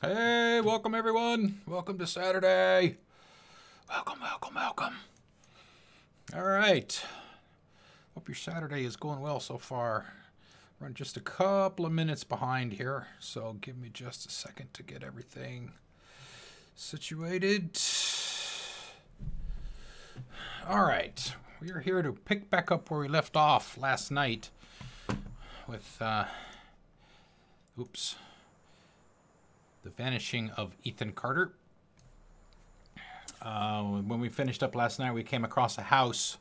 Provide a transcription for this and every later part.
Hey, welcome everyone. Welcome to Saturday. Welcome, welcome, welcome. All right. Hope your Saturday is going well so far. Run just a couple of minutes behind here, so give me just a second to get everything situated. All right. We are here to pick back up where we left off last night with, the Vanishing of Ethan Carter. When we finished up last night, we came across a house.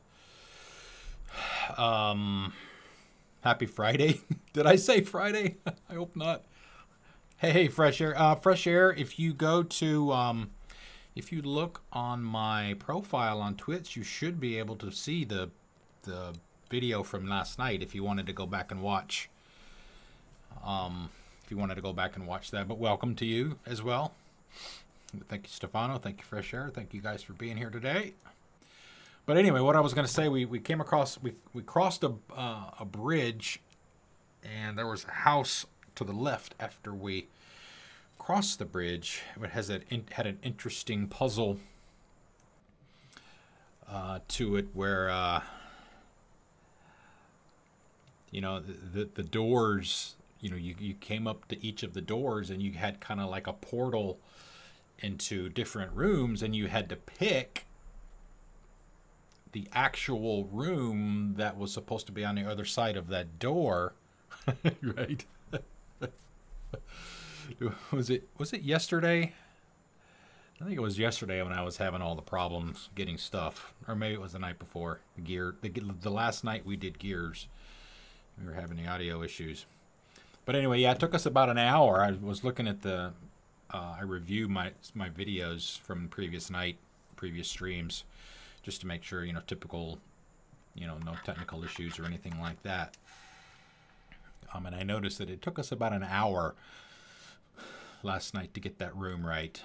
Happy Friday. Did I say Friday? I hope not. Hey, Fresh Air. Fresh Air, if you go to, if you look on my profile on Twitch, you should be able to see the video from last night if you wanted to go back and watch. If you wanted to go back and watch that. But welcome to you as well. Thank you, Stefano. Thank you, Fresh Air. Thank you guys for being here today. But anyway, what I was going to say, we came across, we crossed a bridge, and there was a house to the left after we crossed the bridge. It had an interesting puzzle to it where, you know, the doors, you know, you came up to each of the doors and you had kind of like a portal into different rooms, and you had to pick the actual room that was supposed to be on the other side of that door. Right? Was it yesterday? I think it was yesterday when I was having all the problems getting stuff, or maybe it was the night before. The last night we did Gears, we were having the audio issues. But anyway, yeah, it took us about an hour. I was looking at the I review my videos from the previous night, previous streams, just to make sure, you know, typical, you know, no technical issues or anything like that. And I noticed that it took us about an hour last night to get that room right.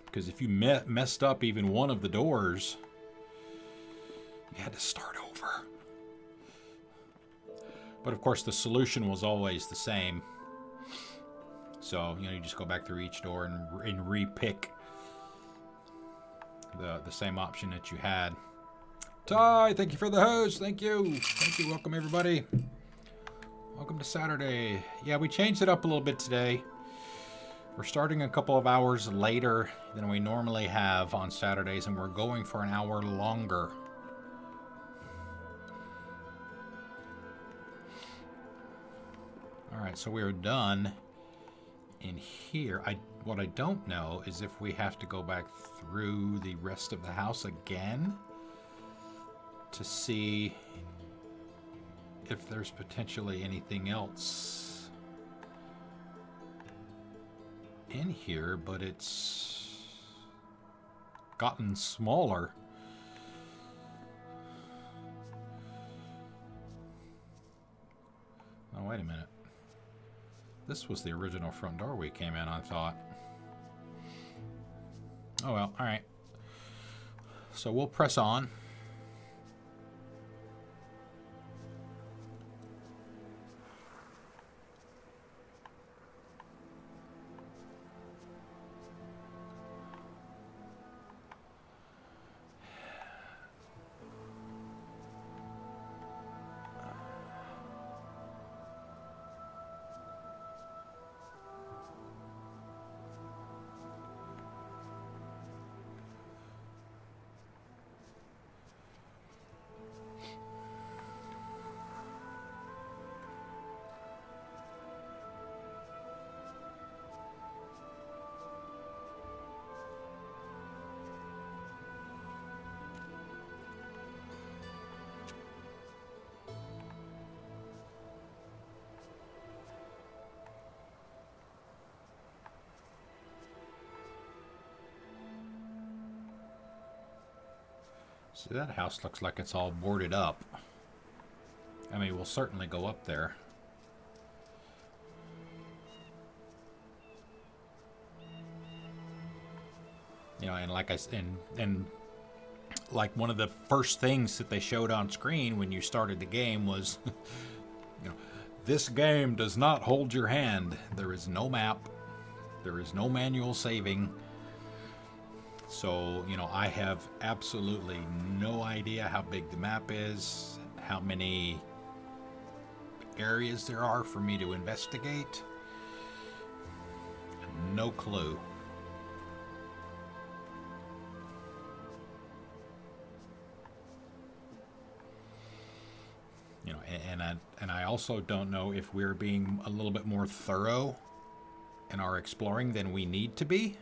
Because if you messed up even one of the doors, you had to start over. But of course, the solution was always the same. So, you know, you just go back through each door and re-pick the same option that you had. Ty, thank you for the host. Thank you. Thank you. Welcome, everybody. Welcome to Saturday. Yeah, we changed it up a little bit today. We're starting a couple of hours later than we normally have on Saturdays, and we're going for an hour longer. All right, so we are done in here. What I don't know is if we have to go back through the rest of the house again to see if there's potentially anything else in here, but it's gotten smaller. Oh, wait a minute. This was the original front door we came in, I thought. Oh well, alright. So we'll press on. See, that house looks like it's all boarded up. I mean, we'll certainly go up there. You know, and like and like one of the first things that they showed on screen when you started the game was, you know, this game does not hold your hand. There is no map. There is no manual saving. So, you know, I have absolutely no idea how big the map is, how many areas there are for me to investigate. No clue. You know, and I also don't know if we're being a little bit more thorough in our exploring than we need to be.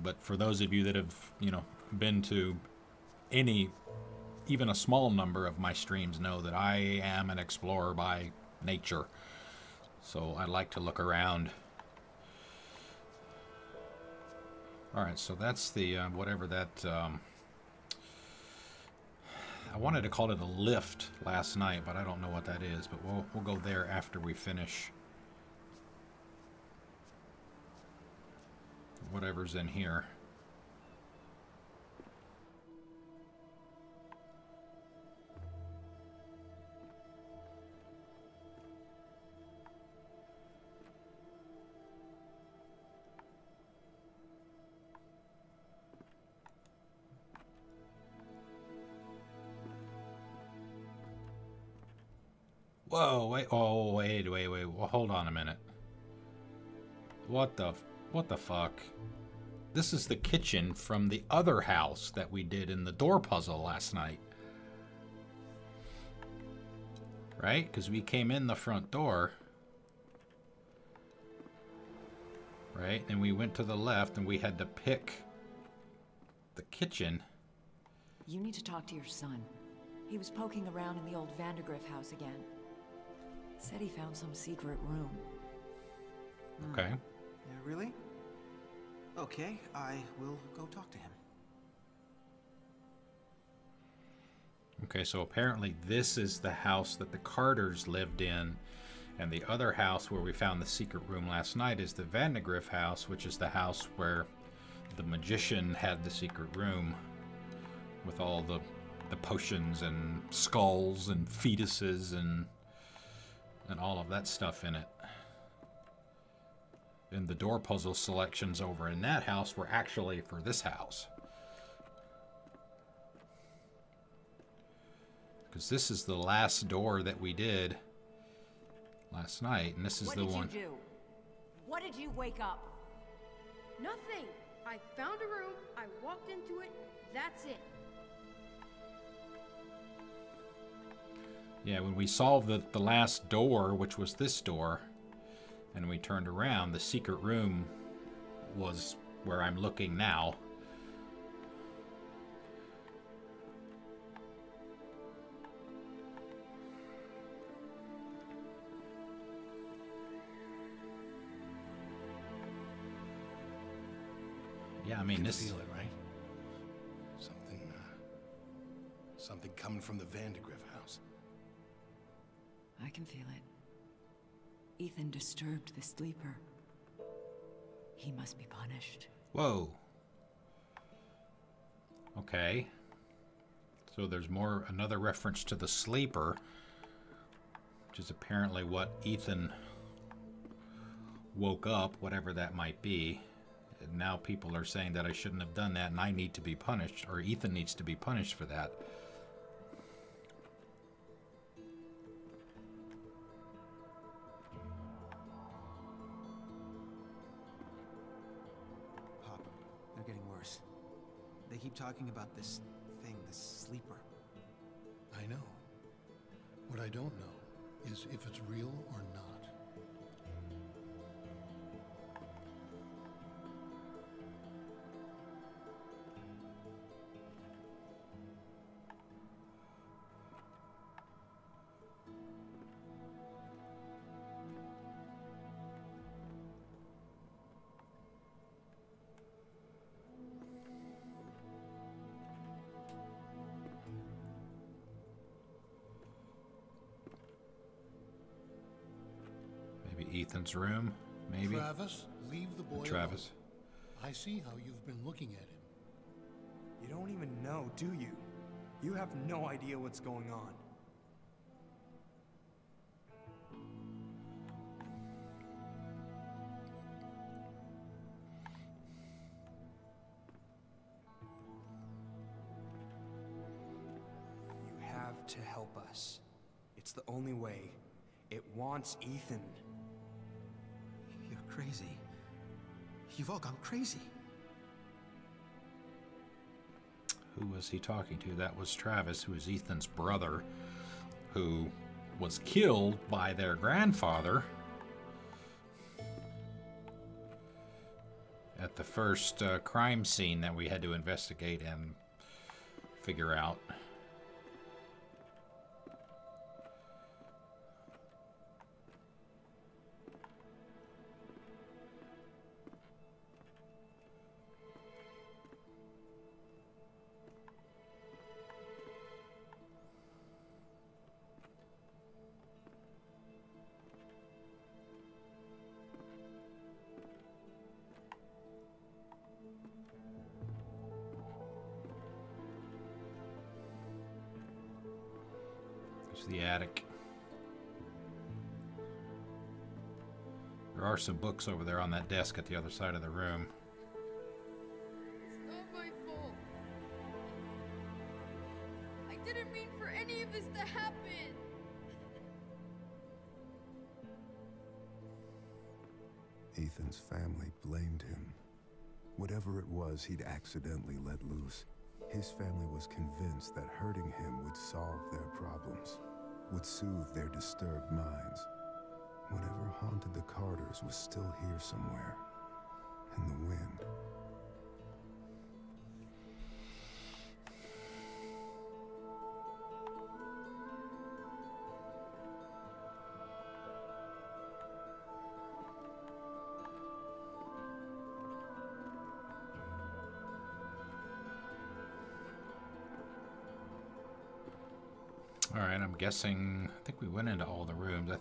But for those of you that have, you know, been to any, even a small number of my streams, know that I am an explorer by nature. So I like to look around. Alright, so that's the, whatever that, I wanted to call it a lift last night, but I don't know what that is. But we'll go there after we finish whatever's in here. Whoa, wait, oh, wait, well, hold on a minute. What the fuck? This is the kitchen from the other house that we did in the door puzzle last night. Right? Because we came in the front door. Right? And we went to the left and we had to pick the kitchen. You need to talk to your son. He was poking around in the old Vandergriff house again. Said he found some secret room. Okay. Yeah, really? Okay, I will go talk to him. Okay, so apparently this is the house that the Carters lived in, and the other house where we found the secret room last night is the Vandergriff house, which is the house where the magician had the secret room with all the potions and skulls and fetuses and all of that stuff in it. And the door puzzle selections over in that house were actually for this house. Because this is the last door that we did last night, and this is the one. What did you do? What did you wake up? Nothing. I found a room, I walked into it, that's it. Yeah, when we solved the last door, which was this door, and we turned around, the secret room was where I'm looking now. Yeah, I mean, this feel it, right? Something coming from the Vandergriff house. I can feel it. Ethan disturbed the sleeper. He must be punished. Whoa. Okay. So there's another reference to the sleeper, which is apparently what Ethan woke up, whatever that might be. And now people are saying that I shouldn't have done that and I need to be punished, or Ethan needs to be punished for that. Pop, they're getting worse. They keep talking about this thing, this sleeper. I know. What I don't know is if it's real or not. Ethan's room, maybe? Travis, leave the boy Travis. alone. I see how you've been looking at him. You don't even know, do you? You have no idea what's going on. help us. It's the only way. It wants Ethan. You're crazy. You've all gone crazy. Who was he talking to? That was Travis, who is Ethan's brother, who was killed by their grandfather at the first crime scene that we had to investigate and figure out. The attic. There are some books over there on that desk at the other side of the room. It's not my fault. I didn't mean for any of this to happen. Ethan's family blamed him. Whatever it was he'd accidentally let loose, his family was convinced that hurting him would solve their problems, would soothe their disturbed minds. Whatever haunted the Carters was still here somewhere, in the wind. Alright, I'm guessing, I think we went into all the rooms. That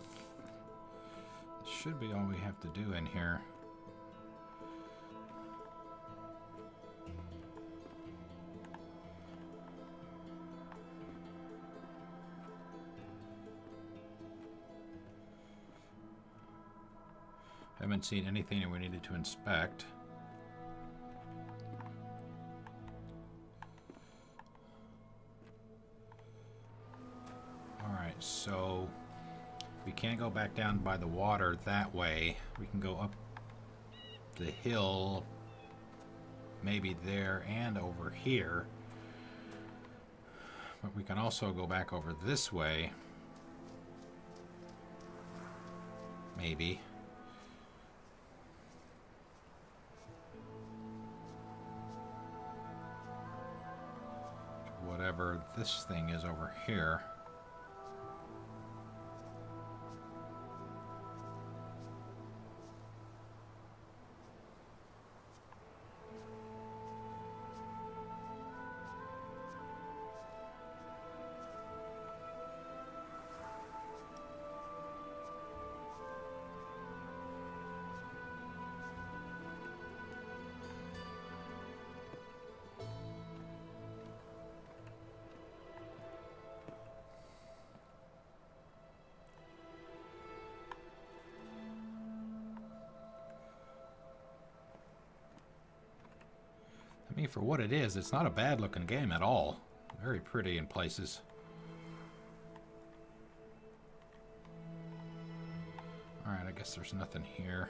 should be all we have to do in here. Haven't seen anything that we needed to inspect. So we can't go back down by the water that way. We can go up the hill, maybe there and over here. But we can also go back over this way. Maybe. Whatever this thing is over here. I mean, for what it is, it's not a bad looking game at all. Very pretty in places. Alright, I guess there's nothing here.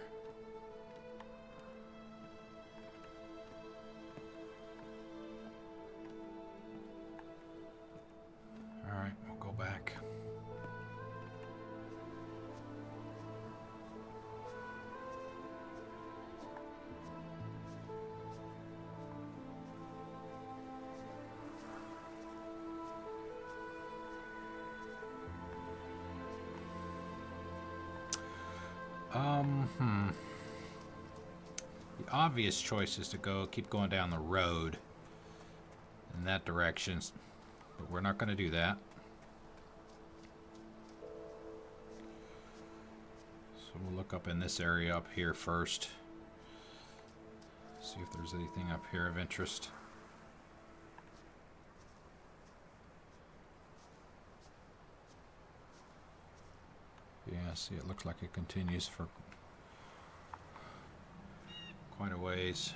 Alright, we'll go back. The obvious choice is to keep going down the road in that direction, but we're not going to do that. So we'll look up in this area up here first. See if there's anything up here of interest. Yeah, see, it looks like it continues for quite a ways.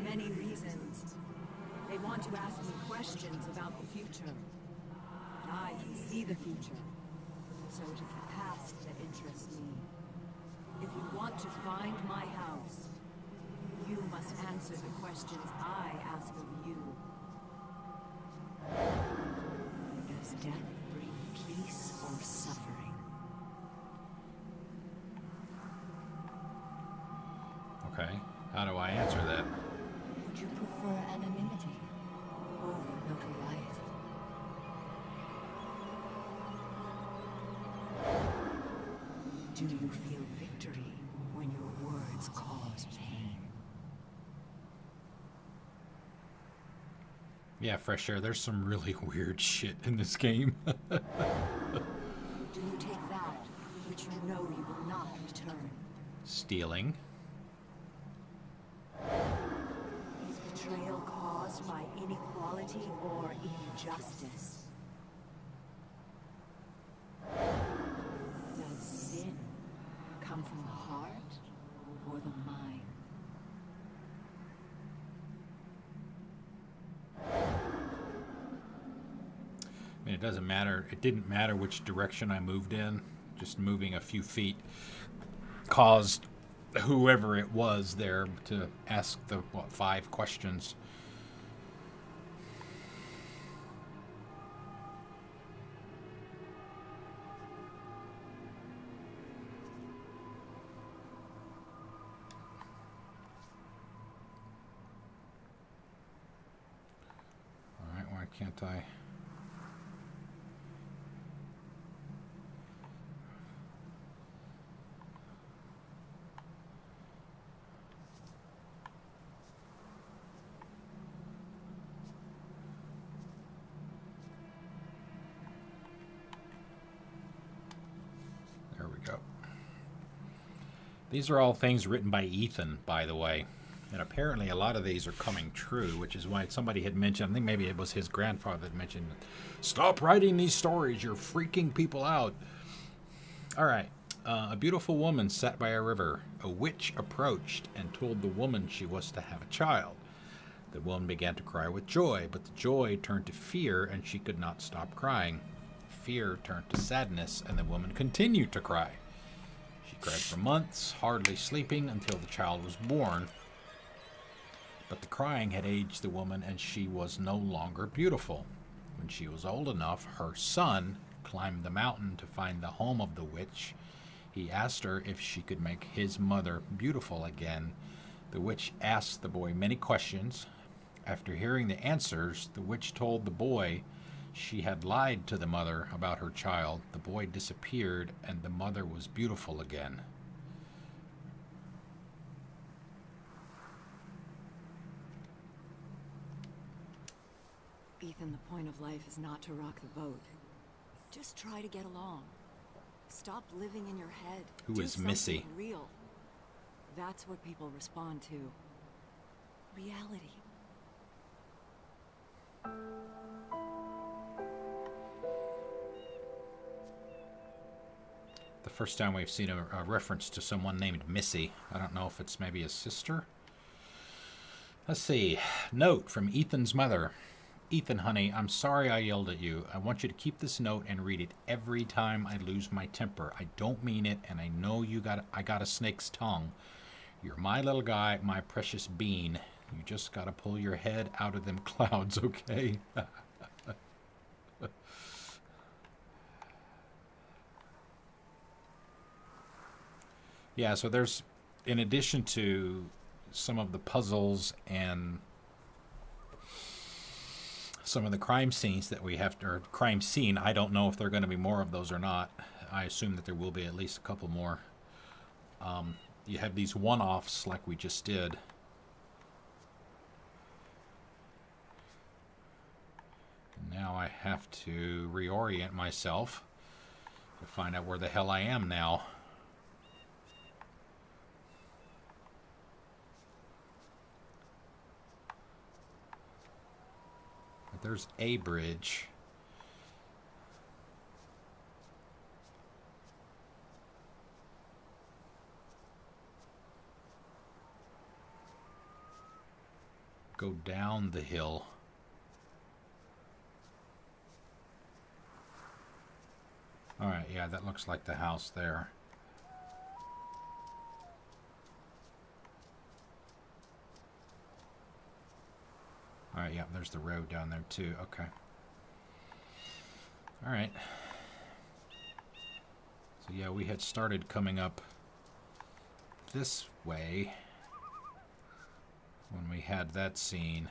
many reasons. They want to ask me questions about the future. But I can see the future. So it is the past that interests me. If you want to find my house, you must answer the questions I ask of you. Does death bring peace or suffering? Okay. How do I answer that? Would you prefer anonymity over notoriety? Do you feel victory when your words cause pain? Yeah, fresh air. There's some really weird shit in this game. Do you take that which you know you will not return? Stealing. Is betrayal caused by inequality or injustice? Does sin come from the heart or the mind? I mean, it doesn't matter. It didn't matter which direction I moved in. Just moving a few feet caused whoever it was there to ask the, 5 questions. All right, why can't I? There we go. These are all things written by Ethan, by the way. And apparently a lot of these are coming true, which is why somebody had mentioned, I think maybe it was his grandfather that mentioned, stop writing these stories, you're freaking people out. All right. A beautiful woman sat by a river. A witch approached and told the woman she was to have a child. The woman began to cry with joy, but the joy turned to fear and she could not stop crying. Fear turned to sadness and the woman continued to cry. She cried for months, hardly sleeping until the child was born. But the crying had aged the woman and she was no longer beautiful. When she was old enough, her son climbed the mountain to find the home of the witch. He asked her if she could make his mother beautiful again. The witch asked the boy many questions. After hearing the answers, the witch told the boy she had lied to the mother about her child. The boy disappeared and the mother was beautiful again. Ethan, the point of life is not to rock the boat. Just try to get along. Stop living in your head. Who is Missy? Do something real. That's what people respond to. Reality. The first time we've seen a reference to someone named Missy. I don't know if it's maybe a sister. Let's see. Note from Ethan's mother. Ethan, honey, I'm sorry I yelled at you. I want you to keep this note and read it every time I lose my temper. I don't mean it, and I know I got a snake's tongue. You're my little guy, my precious bean. You just gotta pull your head out of them clouds, okay? Yeah, so there's, in addition to some of the puzzles and some of the crime scenes that we have to, or crime scene, I don't know if there are going to be more of those or not. I assume that there will be at least a couple more. You have these one-offs like we just did. Now I have to reorient myself to find out where the hell I am now. There's a bridge. go down the hill. Alright, yeah, that looks like the house there. Alright, yeah, there's the road down there too. Okay. Alright. So yeah, we had started coming up this way when we had that scene.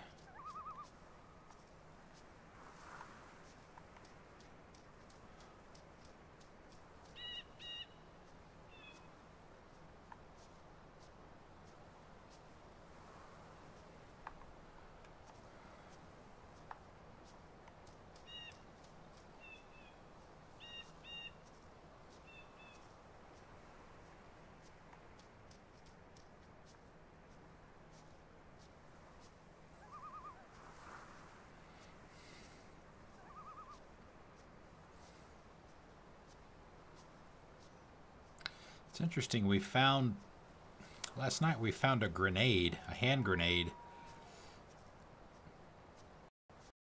It's interesting, last night we found a grenade, a hand grenade,